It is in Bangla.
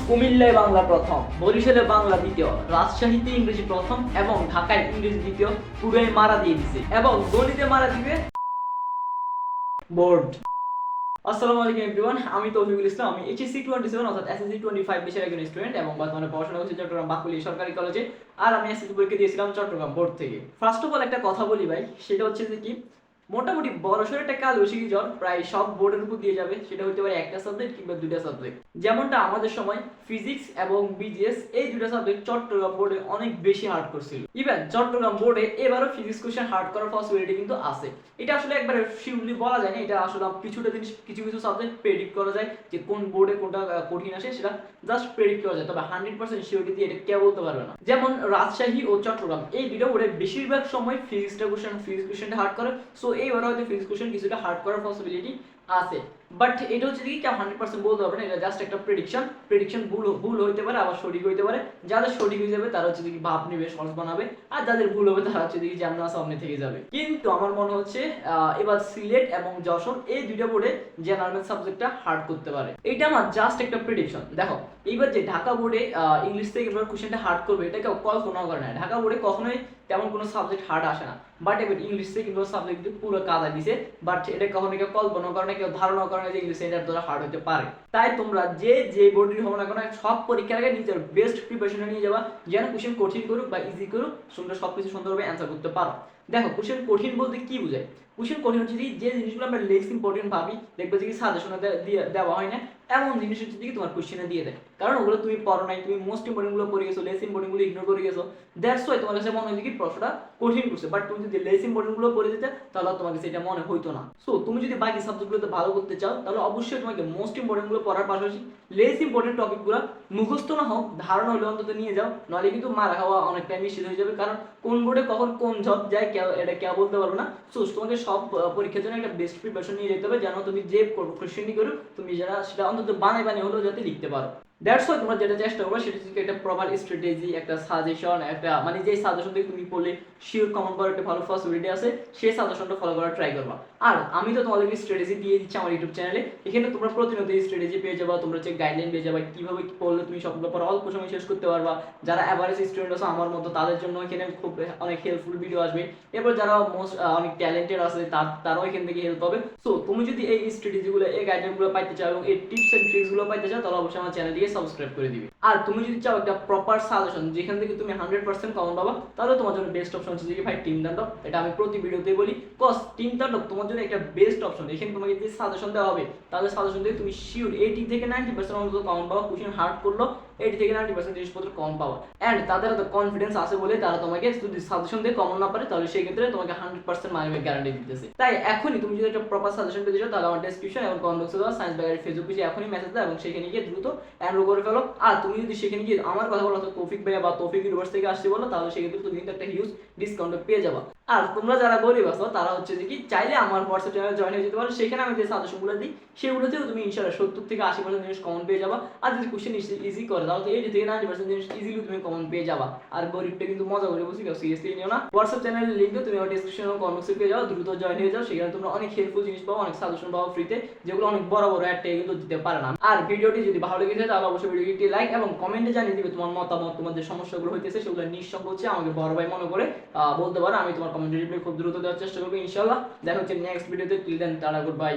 কুমিল্লায় বাংলা প্রথম, বরিশালে বাংলা দ্বিতীয়, রাজশাহীতে ইংরেজি প্রথম এবং ঢাকায় ইংরেজি দ্বিতীয়। পুরোই মারা দিয়ে দিছে এবং গণিতে মারা দিবে বোর্ড। আসসালামু আলাইকুম এভরিওয়ান, আমি তৌফিকুল ইসলাম। আমি এইচএসসি 27 অর্থাৎ এসএসসি 25 বেশির একজন স্টুডেন্ট এবং বর্তমানে পড়াশোনা করছি চট্টগ্রাম বাকুলি সরকারি কলেজে। আর আমি এসএসসি পরীক্ষা দিয়েছিলাম চট্টগ্রাম বোর্ড থেকে। ফার্স্ট অফ অল একটা কথা বলি ভাই, সেটা হচ্ছে যে কি মোটামুটি বড়সড় একটা কালবৈশাখী জ্বর প্রায় সব বোর্ডের উপর দিয়ে যাবে। সেটা হতে পারে একটা সাবজেক্ট কিংবা দুইটা সাবজেক্ট। যেমনটা আমাদের সময় ফিজিক্স এবং বিজিএস এই দুইটা সাবজেক্ট চট্টগ্রাম বোর্ডে অনেক বেশি হার্ড করছিল। ইভেন চট্টগ্রাম বোর্ডে এবারও ফিজিক্স কোশ্চেন হার্ড করার পসিবিলিটি কিন্তু আছে। এটা আসলে একবারে শিওরলি বলা যায় না, এটা আসলে কিছুটা জিনিস কিছু কিছু সাবজেক্ট প্রেডিক্ট করা যায় যে কোন বোর্ডে কোনটা কঠিন আসে, সেটা জাস্ট প্রেডিক্ট করা যায়, তবে 100% শিওরিটি দিয়ে এটা কেউ বলতে পারবে না। যেমন রাজশাহী ও চট্টগ্রাম এই দুটো বোর্ডে বেশিরভাগ সময় ফিজিক্স কোশ্চেনটা হার্ড করে। সো এইবারে হয়তো ফিজিক্স কোশ্চেন কিছুটা হার্ড করার পসিবিলিটি আছে, বাট এটা হচ্ছে কি কেউ 100% বলতে পারবে না। এটা জাস্ট একটা প্রেডিকশন ভুল হইতে পারে, আবার সঠিক হইতে পারে। যাদের সঠিক হয়ে যাবে তারা হচ্ছে কি ভাব নিবে, সহজ বানাবে, আর যাদের ভুল হবে তারা হচ্ছে কি জানা সামনে থেকে যাবে। কিন্তু আমার মনে হচ্ছে এবার সিলেট এবং যশোর এই দুইটা বোর্ডে জেনারেল সাবজেক্টটা হার্ড করতে পারে। এটা আমার জাস্ট একটা প্রেডিকশন। দেখো এইবার যে ঢাকা বোর্ডে ইংলিশ থেকে এবার কোশ্চেনটা হার্ড করবে, এটা কেউ কল্পনাও করে না। ঢাকা বোর্ডে কখনোই তেমন কোনো সাবজেক্ট হার্ড আসে না, বাট এবার ইংলিশ থেকে কিন্তু সাবজেক্ট পুরো কাদা দিছে। বাট এটা কখনো কেউ কল্পনা করে না, কেউ ধারণা করে না যে ইংলিশ এটার দ্বারা হার্ড হতে পারে। তাই তোমরা যে বোর্ডের হবে না কেন সব পরীক্ষার আগে নিজের বেস্ট প্রিপারেশন নিয়ে যাবা, যেন কোশ্চেন কঠিন করুক বা ইজি করুক, তোমরা সবকিছু সুন্দরভাবে অ্যান্সার করতে পারো। দেখো কোশ্চেন কঠিন বলতে কি বোঝায়? কোশ্চেন কঠিন হচ্ছে যে জিনিসগুলো আমরা লেস ইম্পর্টেন্ট ভাবি, দেখবে যে কি সাজেশনে দেওয়া হয় না, এমন জিনিস হচ্ছে কি তোমার কোশ্চেনে দিয়ে দেয়। কারণ ওগুলো তুমি পড়ো নাই, তুমি মোস্ট ইম্পর্টেন্ট গুলো পড়ে গেছো, লেস ইম্পর্টেন্ট গুলো ইগনোর করে গেছো। দ্যাটস ওয়াই তোমার কাছে মনে হয় কি প্রশ্নটা কঠিন করছে। বাট তুমি যদি লেস ইম্পর্টেন্ট গুলো পড়ে যেতে তাহলে তোমার কাছে এটা মনে হইতো না। সো তুমি যদি বাকি সাবজেক্টগুলোতে ভালো করতে চাও তাহলে অবশ্যই তোমাকে মোস্ট ইম্পর্টেন্ট গুলো পড়ার পাশাপাশি লেস ইম্পর্টেন্ট টপিক গুলো মুখস্থ না হোক ধারণা হলে অন্তত নিয়ে যাও, নাহলে কিন্তু মারা খাওয়া অনেকটাই নিশ্চিত হয়ে যাবে। কারণ কোন বোর্ডে কখন কোন জব যায় এটা কেউ বলতে পারবে না। সো তোমাকে সব পরীক্ষার জন্য একটা বেস্ট প্রিপারেশন নিয়ে যেতে হবে, যেন তুমি যে কোশ্চেনই করো তুমি যারা সেটা অন্তত বানাই হলেও যাতে লিখতে পারো। দ্যাটস ওয়াই তোমরা যেটা চেষ্টা করবে সেটা হচ্ছে একটা প্রপার স্ট্র্যাটেজি, একটা সাজেশন, একটা মানে যে সাজেশন থেকে তুমি পড়লে শিওর কমন করার একটা ভালো পসিবিলিটি আছে, সেই সাজেশনটা ফলো করার ট্রাই করবা। আর আমি তো তোমাদেরকে স্ট্র্যাটেজি দিয়ে দিচ্ছি আমার ইউটিউব চ্যানেলে। এখানে তোমরা প্রতিনিয়ত এই স্ট্র্যাটেজি পেয়ে যাবা, তোমরা হচ্ছে গাইডলাইন পেয়ে যাবা কিভাবে কি পড়লে তুমি সবগুলো পড়া অল্প সময় শেষ করতে পারবা। যারা অ্যাভারেজ স্টুডেন্ট আছে আমার মতো তাদের জন্য এখানে খুব অনেক হেল্পফুল ভিডিও আসবে। এরপর যারা অনেক ট্যালেন্টেড আছে তারাও এখান থেকে হেল্প পাবে। সো তুমি যদি এই স্ট্র্যাটেজিগুলো, এই গাইডলাইনগুলো পাইতে চাও এবং এই টিপস এন্ড ট্রিক্সগুলো পাইতে চাও তাহলে অবশ্যই আমার চ্যানেলটিকে সাবস্ক্রাইব করে দিবে। আর তুমি যদি চাও একটা প্রপার সাজেশন যেখান থেকে তুমি 100% কমন পাবা, তাহলে তোমার জন্য বেস্ট অপশন হচ্ছে যে ভাই টিম তাণ্ডব। এটা আমি প্রতি ভিডিওতে বলি, কজ টিম তাণ্ডব তোমার জন্য একটা বেস্ট অপশন। এখানে তোমাকে যদি সাজেশন দেওয়া হবে তাহলে সাজেশন দিয়ে তুমি শিওর 80 থেকে 90% অন্তত কমন পাবা। কোশ্চেন হার্ড করলো 80 থেকে 90% জিনিসপত্র কম পাওয়া। এন্ড তাদের তো কনফিডেন্স আছে বলে তারা তোমাকে যদি সাজেশন দিয়ে কমন না পারে তাহলে সেই ক্ষেত্রে তোমাকে 100% মানি ব্যাক গ্যারান্টি দিতেছে। তাই এখনই তুমি যদি একটা প্রপার সাজেশন পেতে চাও তাহলে আমার ডেসক্রিপশন এবং কমেন্ট বক্সে দেওয়া সায়েন্স ব্যাগের ফেসবুক পেজে এখনই মেসেজ দাও এবং সেখানে গিয়ে দ্রুত এনরোল করে ফেলো। আর তুমি যদি সেখানে গিয়ে আমার কথা বলো তো তৌফিক ভাইয়া বা তৌফিক ইউনিভার্স থেকে আসছে বলো, তাহলে সেক্ষেত্রে তুমি কিন্তু একটা হিউজ ডিসকাউন্ট পেয়ে যাবা। আর তোমরা যারা গরিব আছো তারা হচ্ছে যে কি চাইলে আমার হোয়াটসঅ্যাপ চ্যানেলে জয়েন হয়ে যেতে পারো। সেখানে আমি যে সাজেশনগুলো দিই সেগুলোতেও তুমি ইনশাআল্লাহ 70 থেকে 80% জিনিস কমন পেয়ে যাবা। আর যদি কোশ্চেন ইজি করে তাহলে 80 থেকে 90% জিনিস ইজিলি তুমি কমন পেয়ে যাবা। আর গরিবটা কিন্তু মজা করে বসি, কেউ সিরিয়াসলি নিও না। হোয়াটসঅ্যাপ চ্যানেলের লিংকও তুমি আমার ডেসক্রিপশন এবং কমেন্ট বক্সে পেয়ে যাও, দ্রুত জয়েন হয়ে যাও। সেখানে তোমরা অনেক হেল্পফুল জিনিস পাবো, অনেক সাজেশন পাবো ফ্রিতে, যেগুলো অনেক বড় বড় একটা কিন্তু দিতে পারে না। আর ভিডিওটি যদি ভালো লেগে থাকে তাহলে অবশ্যই ভিডিওটি লাইক এবং কমেন্টে জানিয়ে দিবে তোমার মতামত, তোমার যে সমস্যাগুলো হইতেছে সেগুলো নিঃসংকোচে হচ্ছে আমাকে বড় ভাই মনে করে বলতে পারো। আমি তোমার কমেন্ট রিপ্লাই খুব দ্রুত দেওয়ার চেষ্টা করবো ইনশাআল্লাহ। দেখা হচ্ছে নেক্সট ভিডিওতে। Till then tata, good bye.